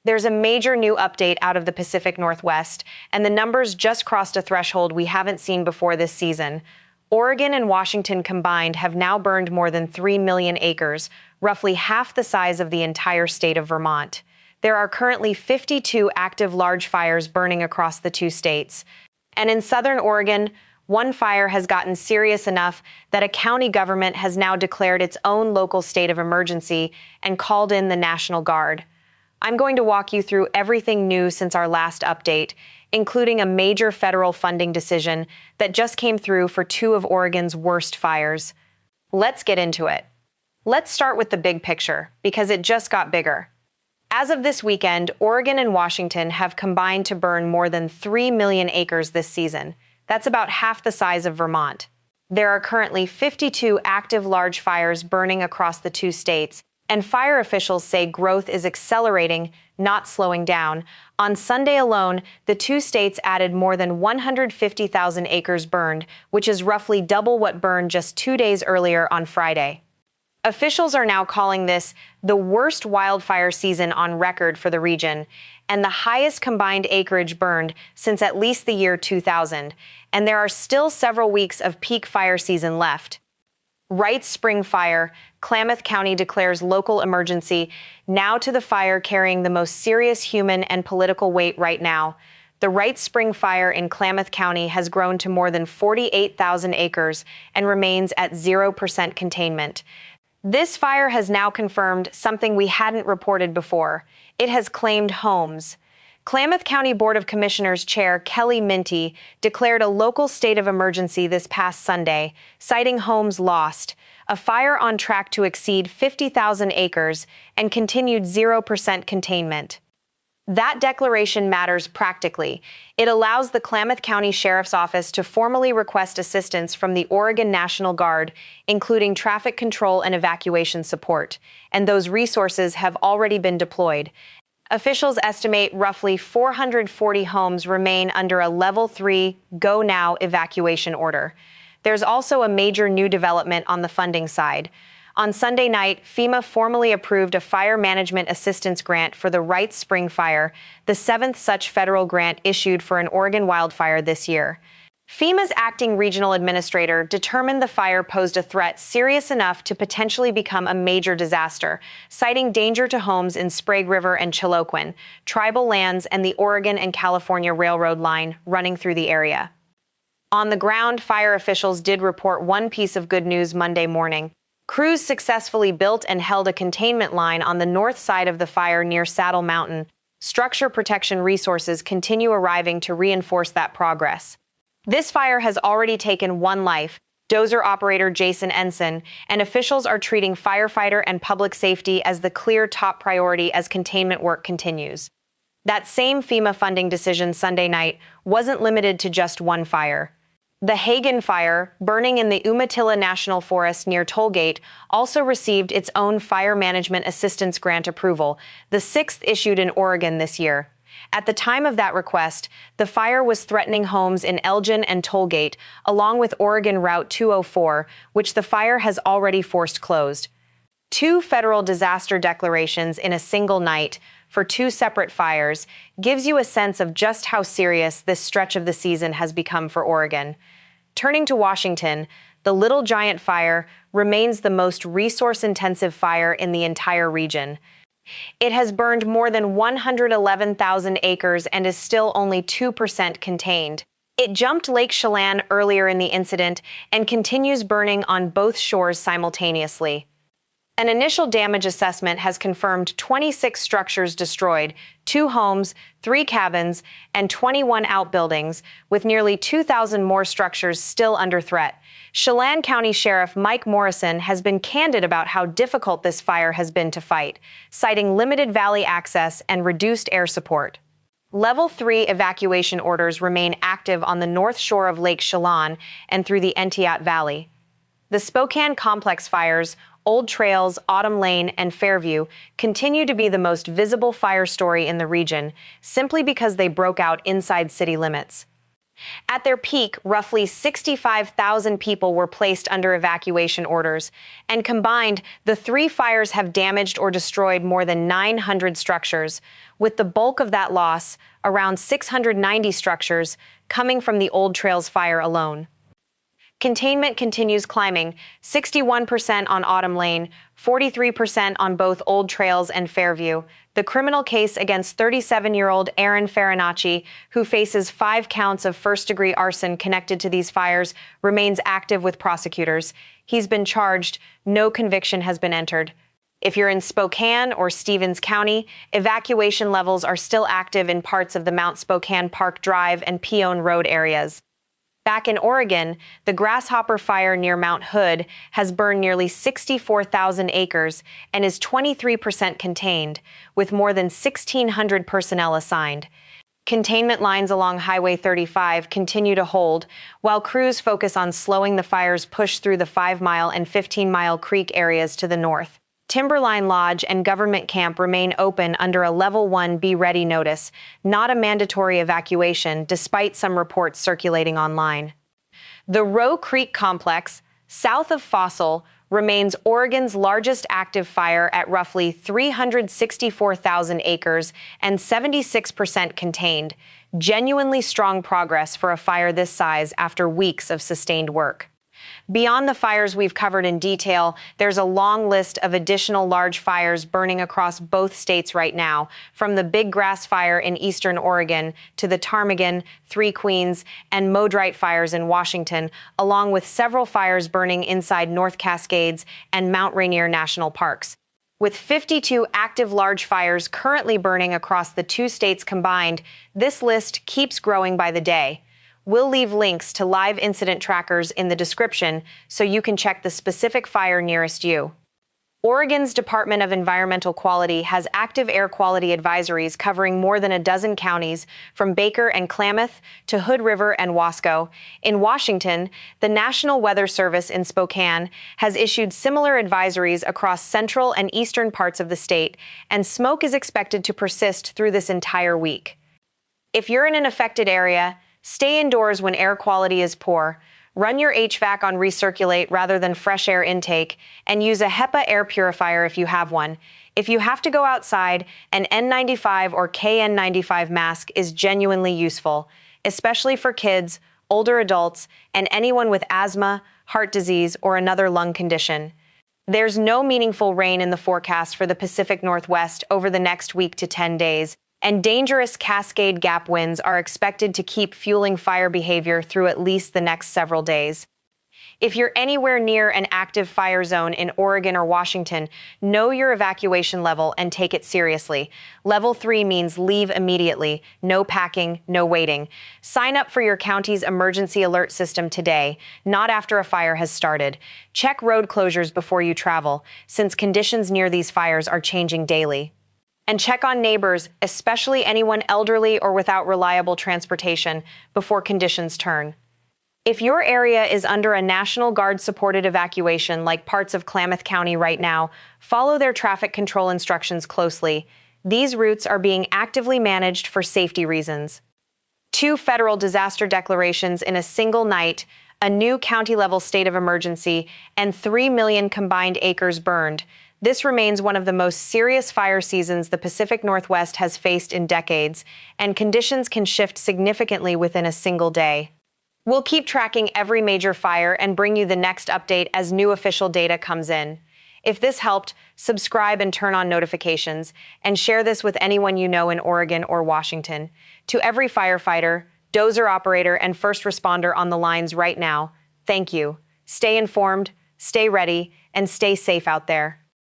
There's a major new update out of the Pacific Northwest, and the numbers just crossed a threshold we haven't seen before this season. Oregon and Washington combined have now burned more than 3 million acres, roughly half the size of the entire state of Vermont. There are currently 52 active large fires burning across the two states. And in southern Oregon, one fire has gotten serious enough that a county government has now declared its own local state of emergency and called in the National Guard. I'm going to walk you through everything new since our last update, including a major federal funding decision that just came through for two of Oregon's worst fires. Let's get into it. Let's start with the big picture, because it just got bigger. As of this weekend, Oregon and Washington have combined to burn more than 3 million acres this season. That's about half the size of Vermont. There are currently 52 active large fires burning across the two states, and fire officials say growth is accelerating, not slowing down. On Sunday alone, the two states added more than 150,000 acres burned, which is roughly double what burned just 2 days earlier on Friday. Officials are now calling this the worst wildfire season on record for the region, and the highest combined acreage burned since at least the year 2000, and there are still several weeks of peak fire season left. Wrights Spring Fire, Klamath County declares local emergency, now to the fire carrying the most serious human and political weight right now. The Wright Spring Fire in Klamath County has grown to more than 48,000 acres and remains at 0% containment. This fire has now confirmed something we hadn't reported before. It has claimed homes. Klamath County Board of Commissioners Chair Kelly Minty declared a local state of emergency this past Sunday, citing homes lost, a fire on track to exceed 50,000 acres, and continued 0% containment. That declaration matters practically. It allows the Klamath County Sheriff's Office to formally request assistance from the Oregon National Guard, including traffic control and evacuation support, and those resources have already been deployed. Officials estimate roughly 440 homes remain under a Level 3 Go Now evacuation order. There's also a major new development on the funding side. On Sunday night, FEMA formally approved a fire management assistance grant for the Wrights Spring Fire, the seventh such federal grant issued for an Oregon wildfire this year. FEMA's acting regional administrator determined the fire posed a threat serious enough to potentially become a major disaster, citing danger to homes in Sprague River and Chelan, tribal lands, and the Oregon and California Railroad line running through the area. On the ground, fire officials did report one piece of good news Monday morning. Crews successfully built and held a containment line on the north side of the fire near Saddle Mountain. Structure protection resources continue arriving to reinforce that progress. This fire has already taken one life, dozer operator Jason Ensign, and officials are treating firefighter and public safety as the clear top priority as containment work continues. That same FEMA funding decision Sunday night wasn't limited to just one fire. The Hagen fire, burning in the Umatilla National Forest near Tollgate, also received its own fire management assistance grant approval, the sixth issued in Oregon this year. At the time of that request, the fire was threatening homes in Elgin and Tollgate, along with Oregon Route 204, which the fire has already forced closed. Two federal disaster declarations in a single night for two separate fires gives you a sense of just how serious this stretch of the season has become for Oregon. Turning to Washington, the Little Giant Fire remains the most resource-intensive fire in the entire region. It has burned more than 111,000 acres and is still only 2% contained. It jumped Lake Chelan earlier in the incident and continues burning on both shores simultaneously. An initial damage assessment has confirmed 26 structures destroyed, 2 homes, 3 cabins, and 21 outbuildings, with nearly 2,000 more structures still under threat. Chelan County Sheriff Mike Morrison has been candid about how difficult this fire has been to fight, citing limited valley access and reduced air support. Level 3 evacuation orders remain active on the north shore of Lake Chelan and through the Entiat Valley. The Spokane complex fires, Old Trails, Autumn Lane, and Fairview continue to be the most visible fire story in the region, simply because they broke out inside city limits. At their peak, roughly 65,000 people were placed under evacuation orders, and combined, the three fires have damaged or destroyed more than 900 structures, with the bulk of that loss, around 690 structures, coming from the Old Trails fire alone. Containment continues climbing, 61% on Autumn Lane, 43% on both Old Trails and Fairview. The criminal case against 37-year-old Aaron Farinacci, who faces 5 counts of first-degree arson connected to these fires, remains active with prosecutors. He's been charged. No conviction has been entered. If you're in Spokane or Stevens County, evacuation levels are still active in parts of the Mount Spokane Park Drive and Peone Road areas. Back in Oregon, the Grasshopper Fire near Mount Hood has burned nearly 64,000 acres and is 23% contained, with more than 1,600 personnel assigned. Containment lines along Highway 35 continue to hold, while crews focus on slowing the fire's push through the 5-mile and 15-mile creek areas to the north. Timberline Lodge and Government Camp remain open under a Level 1 Be Ready notice, not a mandatory evacuation, despite some reports circulating online. The Roe Creek Complex, south of Fossil, remains Oregon's largest active fire at roughly 364,000 acres and 76% contained, genuinely strong progress for a fire this size after weeks of sustained work. Beyond the fires we've covered in detail, there's a long list of additional large fires burning across both states right now, from the Big Grass Fire in eastern Oregon to the Ptarmigan, Three Queens, and Modrite fires in Washington, along with several fires burning inside North Cascades and Mount Rainier National Parks. With 52 active large fires currently burning across the 2 states combined, this list keeps growing by the day. We'll leave links to live incident trackers in the description so you can check the specific fire nearest you. Oregon's Department of Environmental Quality has active air quality advisories covering more than a dozen counties, from Baker and Klamath to Hood River and Wasco. In Washington, the National Weather Service in Spokane has issued similar advisories across central and eastern parts of the state, and smoke is expected to persist through this entire week. If you're in an affected area, stay indoors when air quality is poor, run your HVAC on recirculate rather than fresh air intake, and use a HEPA air purifier if you have one. If you have to go outside, an N95 or KN95 mask is genuinely useful, especially for kids, older adults, and anyone with asthma, heart disease, or another lung condition. There's no meaningful rain in the forecast for the Pacific Northwest over the next week to 10 days, and dangerous Cascade Gap winds are expected to keep fueling fire behavior through at least the next several days. If you're anywhere near an active fire zone in Oregon or Washington, know your evacuation level and take it seriously. Level 3 means leave immediately, no packing, no waiting. Sign up for your county's emergency alert system today, not after a fire has started. Check road closures before you travel, since conditions near these fires are changing daily. And check on neighbors, especially anyone elderly or without reliable transportation, before conditions turn. If your area is under a National Guard-supported evacuation like parts of Klamath County right now, follow their traffic control instructions closely. These routes are being actively managed for safety reasons. 2 federal disaster declarations in a single night, a new county-level state of emergency, and 3 million combined acres burned. This remains one of the most serious fire seasons the Pacific Northwest has faced in decades, and conditions can shift significantly within a single day. We'll keep tracking every major fire and bring you the next update as new official data comes in. If this helped, subscribe and turn on notifications, and share this with anyone you know in Oregon or Washington. To every firefighter, dozer operator, and first responder on the lines right now, thank you. Stay informed, stay ready, and stay safe out there.